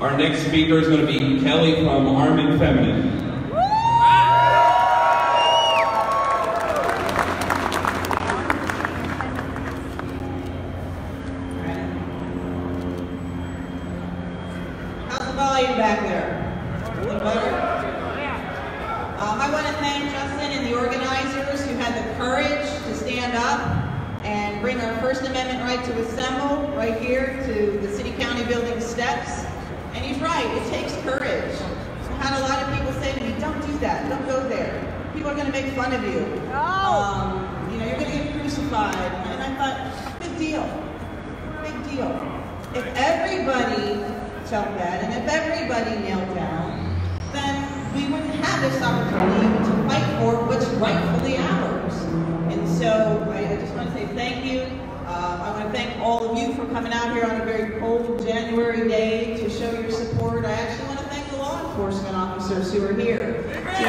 Our next speaker is going to be Kelly from Arm & Feminine. How's the volume back there? A little better? I want to thank Justin and the organizers who had the courage to stand up and bring our First Amendment right to assemble right here to the City County Building steps. And he's right, it takes courage. I had a lot of people say to me, don't do that, don't go there. People are going to make fun of you. You know, you're going to get crucified. And I thought, big deal, big deal. If everybody felt that, and if everybody knelt down, then we wouldn't have this opportunity to fight for what's rightfully ours. And so I just want to say thank you. I want to thank all of you for coming out here on a very cold January day to show your support. I actually want to thank the law enforcement officers who are here to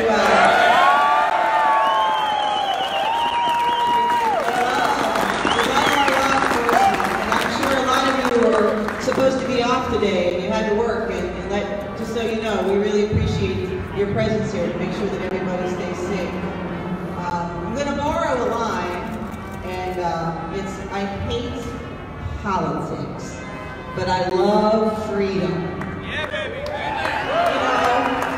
supposed to be off today and you had to work and just so you know, we really appreciate your presence here to make sure that everybody stays safe. I'm going to borrow a line, and it's, I hate politics, but I love freedom. Yeah, baby. You know,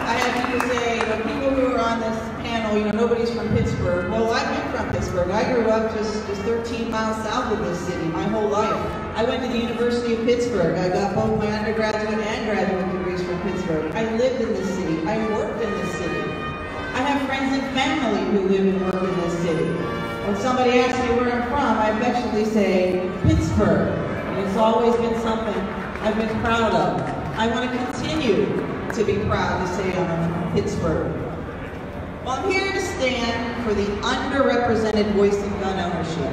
I had people say, people who are on this panel, you know, nobody's from Pittsburgh. Well, I've been from Pittsburgh. I grew up just 13 miles south of this city my whole life. I went to the University of Pittsburgh. I got both my undergraduate and graduate degrees from Pittsburgh. I lived in this city. I worked in this city. I have friends and family who live and work in this city. When somebody asks me where I'm from, I affectionately say Pittsburgh. And it's always been something I've been proud of. I want to continue to be proud to say I'm from Pittsburgh. Well, I'm here to stand for the underrepresented voice in gun ownership,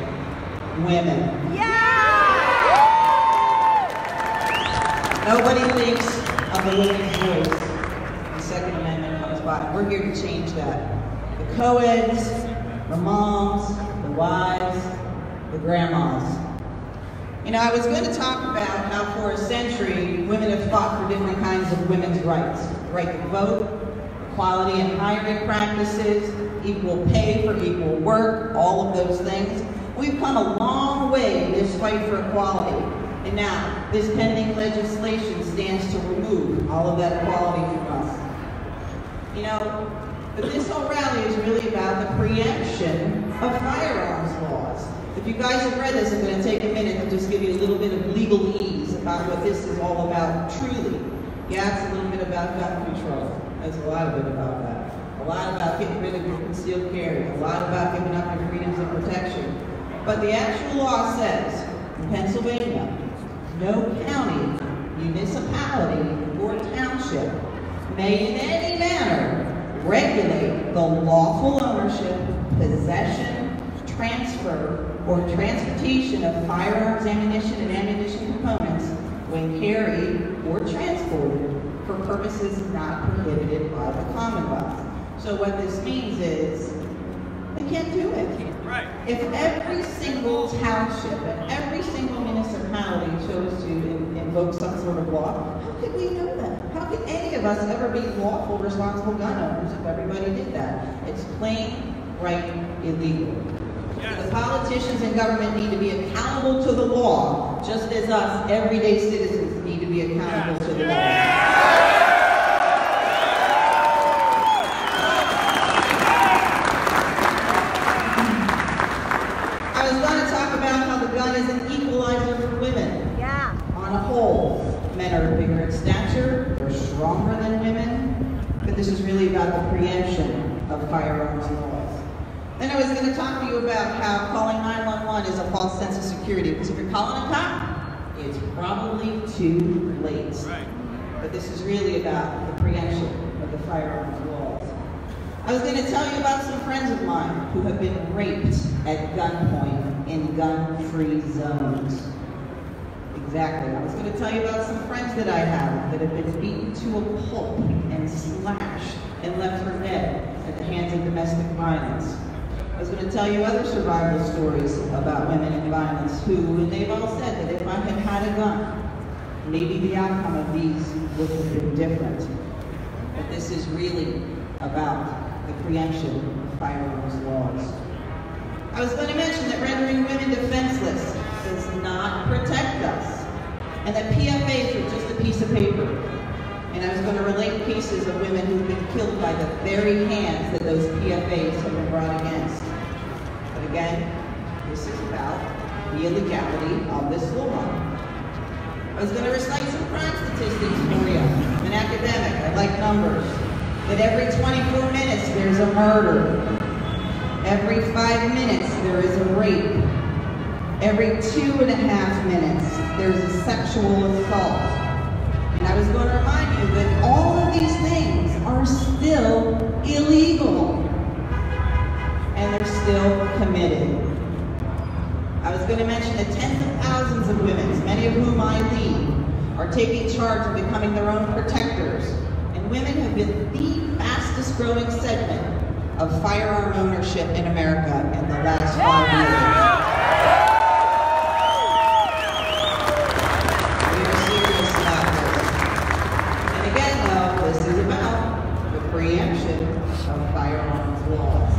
women. Yeah! Nobody thinks of the women's voice when the Second Amendment comes by. We're here to change that. The co-eds, the moms, the wives, the grandmas. You know, I was going to talk about how for a century, women have fought for different kinds of women's rights. The right to vote, equality in hiring practices, equal pay for equal work, all of those things. We've come a long way in this fight for equality. And now, this pending legislation stands to remove all of that equality from us. You know, but this whole rally is really about the preemption of firearms laws. If you guys have read this, I'm going to take a minute and just give you a little bit of legalese about what this is all about, truly. Yeah, it's a little bit about gun control. There's a lot of it about that. A lot about getting rid of your concealed carry. A lot about giving up your freedoms and protection. But the actual law says, in Pennsylvania, no county, municipality, or township may in any manner regulate the lawful ownership, possession, transfer, or transportation of firearms, ammunition, and ammunition components when carried or transported for purposes not prohibited by the Commonwealth. So what this means is, they can't do it. Right. If every single township and every single municipality chose to invoke some sort of law, how could we know that? How could any of us ever be lawful, responsible gun owners if everybody did that? It's plain, right, illegal. Yes. The politicians and government need to be accountable to the law, just as us, everyday citizens, need to be accountable to the law. Is an equalizer for women. Yeah. On a whole, men are bigger in stature, they're stronger than women, but this is really about the preemption of firearms laws. Then I was going to talk to you about how calling 911 is a false sense of security, because if you're calling a cop, it's probably too late. Right. But this is really about the preemption of the firearms laws. I was going to tell you about some friends of mine who have been raped at gunpoint in gun-free zones. Exactly. I was going to tell you about some friends that I have that have been beaten to a pulp and slashed and left for dead at the hands of domestic violence. I was going to tell you other survival stories about women in violence who, and they've all said that if I had had a gun, maybe the outcome of these would have been different. But this is really about the preemption of firearms laws. I was going to mention that rendering women defenseless does not protect us, and that PFAs are just a piece of paper. And I was going to relate cases of women who've been killed by the very hands that those PFAs have been brought against. But again, this is about the illegality of this law. I was going to recite some crime statistics for you. I'm an academic, I like numbers. That every 24 minutes there's a murder. Every 5 minutes there is a rape. Every 2.5 minutes there's a sexual assault. And I was going to remind you that all of these things are still illegal. And they're still committed. I was going to mention that tens of thousands of women, many of whom I lead, are taking charge of becoming their own protectors. And women have been the fastest growing segment of firearm ownership in America in the last 5 years. We are serious about this. And again, though, this is about the preemption of firearms laws.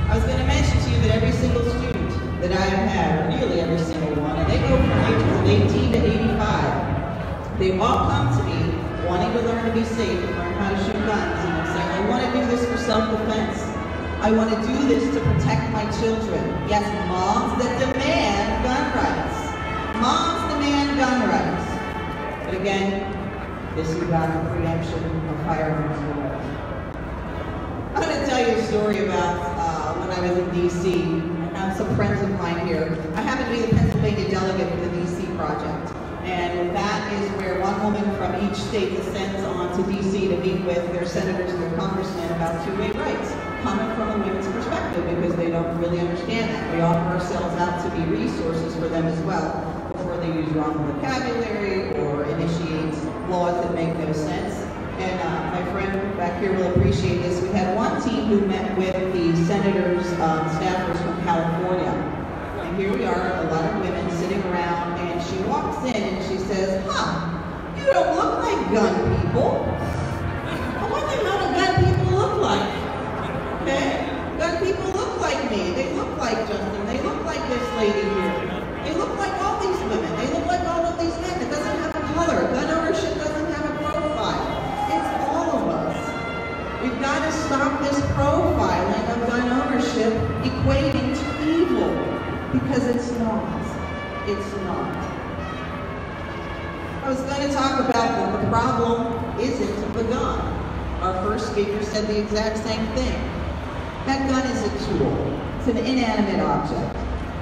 I was going to mention to you that every single student that I have had, or nearly every single one, and they go from ages of 18 to 85, they all come to me wanting to learn to be safe and learn how to shoot guns, and they're saying, I want to do this for self-defense. I want to do this to protect my children. Yes, moms that demand gun rights. Moms demand gun rights. But again, this is about the preemption of firearms laws. I'm going to tell you a story about when I was in D.C. I have some friends of mine here. I happen to be the Pennsylvania delegate for the D.C. project. And that is where one woman from each state descends on to D.C. to meet with their senators and their congressmen about two-way rights, coming from a women's perspective because they don't really understand that. We offer ourselves out to be resources for them as well before they use wrong vocabulary or initiate laws that make no sense. And my friend back here will appreciate this. We had one team who met with the senators, staffers from California. And here we are, a lot of women sitting around, and she walks in and she says, you don't look like gun people. I wonder how the gun people look like. Okay? Gun people look like me. They look like Justin. They look like this lady here. They look like all these women. They look like all of these men. It doesn't have a color. Gun ownership doesn't have a profile. We've got to stop this profiling of gun ownership equating to evil, because it's not. It's not. I was going to talk about that the problem isn't the gun. Our first speaker said the exact same thing. That gun is a tool. It's an inanimate object.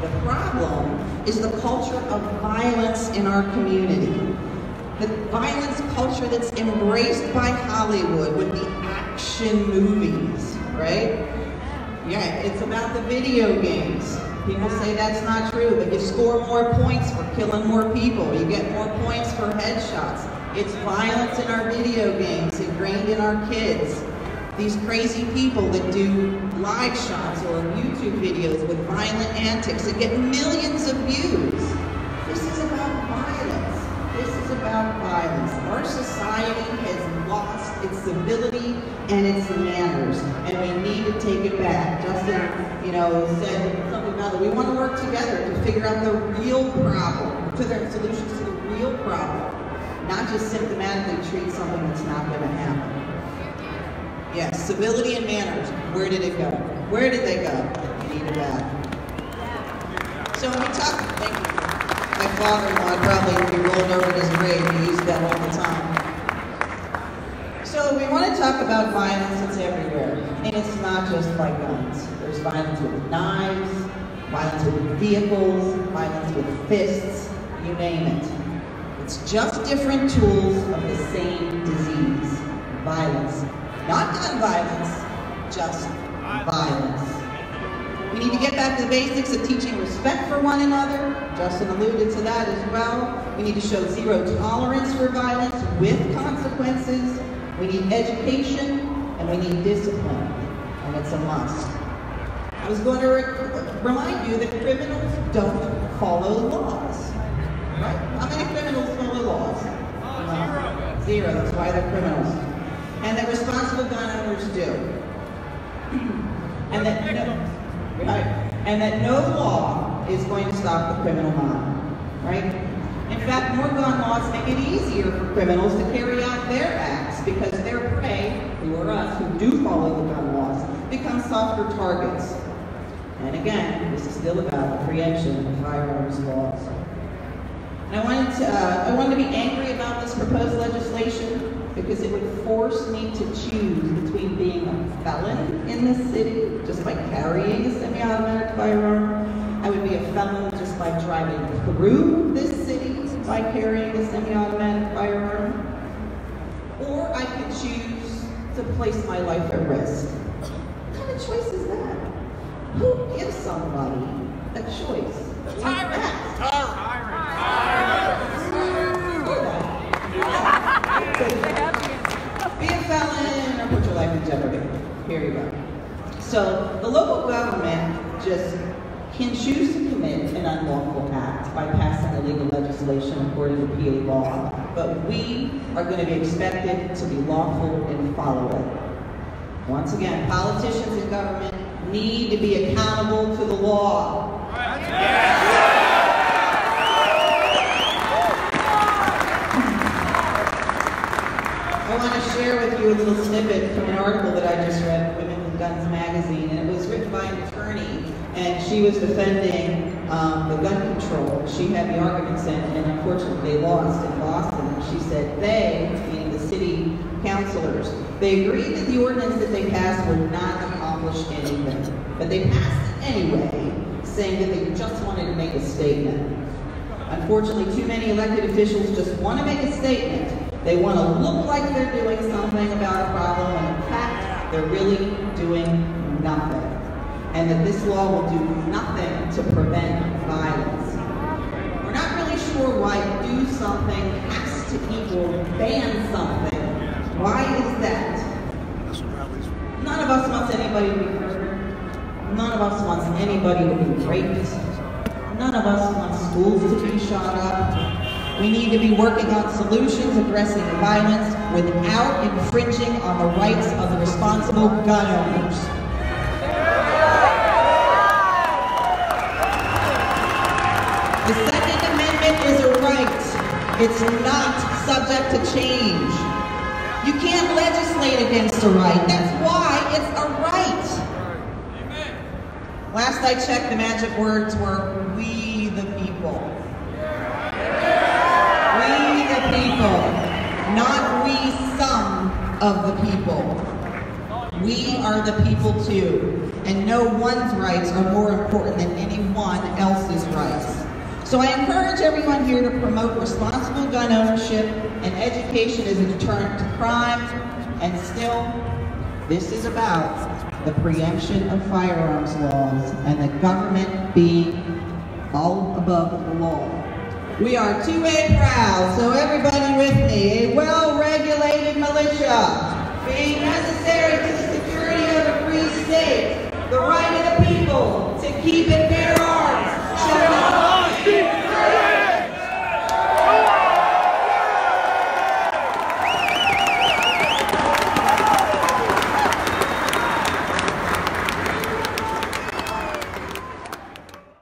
The problem is the culture of violence in our community. The violence culture that's embraced by Hollywood with the action movies, right? Yeah, it's about the video games. People say that's not true, but you score more points for killing more people. You get more points for headshots. It's violence in our video games, ingrained in our kids. These crazy people that do live shots or YouTube videos with violent antics that get millions of views. This is about violence. This is about violence. Our society has lost its civility and its manners, and we need to take it back. Justin, said something about it. We want to work together to figure out the real problem, to their solutions to the real problem, not just symptomatically treat something that's not going to happen. Yes, civility and manners. Where did it go? Where did they go? We need it back. So when we talk, thank you. My father-in-law probably would be rolling over in his grave. He used that all the time. So we want to talk about violence. It's everywhere. And it's not just like guns. There's violence with knives, violence with vehicles, violence with fists, you name it. It's just different tools of the same disease, violence. Not gun violence, just violence. We need to get back to the basics of teaching respect for one another. Justin alluded to that as well. We need to show zero tolerance for violence with consequences. We need education, and we need discipline, and it's a must. I was going to remind you that criminals don't follow laws. Right? How many criminals follow laws? Zero. That's why they're criminals. And that responsible gun owners do. And that no law is going to stop the criminal mind, right? In fact, more gun laws make it easier for criminals to carry out their acts because their prey, who are us, who do follow the gun laws, become softer targets. And again, this is still about the preemption of firearms laws. And I wanted to be angry about this proposed legislation because it would force me to choose between being a felon in this city just by carrying a semi-automatic firearm. I would be a felon just by driving through this city by carrying a semi-automatic firearm. Or I could choose to place my life at risk. What kind of choice is that? Who gives somebody a choice like that? Be a felon or put your life in jeopardy. Here you go. So the local government just can choose to commit an unlawful act by passing illegal legislation according to PA law, but we are going to be expected to be lawful and follow it. Once again, politicians and government need to be accountable to the law. I want to share with you a little snippet from an article that I just read in Women with Guns magazine, and it was written by an attorney, and she was defending the gun control. She had the arguments in, and unfortunately they lost in Boston. And she said they, meaning the city councilors, they agreed that the ordinance that they passed would not accomplish anything, but they passed it anyway, saying that they just wanted to make a statement. Unfortunately, too many elected officials just want to make a statement. They want to look like they're doing something about a problem, when in fact, they're really doing nothing. And that this law will do nothing to prevent violence. We're not really sure why do something has to equal ban something. Why is that? None of us wants anybody to be murdered. None of us wants anybody to be raped. None of us wants schools to be shot up. We need to be working on solutions addressing violence without infringing on the rights of the responsible gun owners. The Second Amendment is a right. It's not subject to change. You can't legislate against a right. That's why it's a right. Last I checked, the magic words were, we the people. We the people, not we some of the people. We are the people too, and no one's rights are more important than anyone else's rights. So I encourage everyone here to promote responsible gun ownership and education as a deterrent to crime, and still, this is about the preemption of firearms laws and the government being all above the law. We are 2A proud, so everybody with me, a well-regulated militia, being necessary to the security of a free state, the right of the people to keep and bear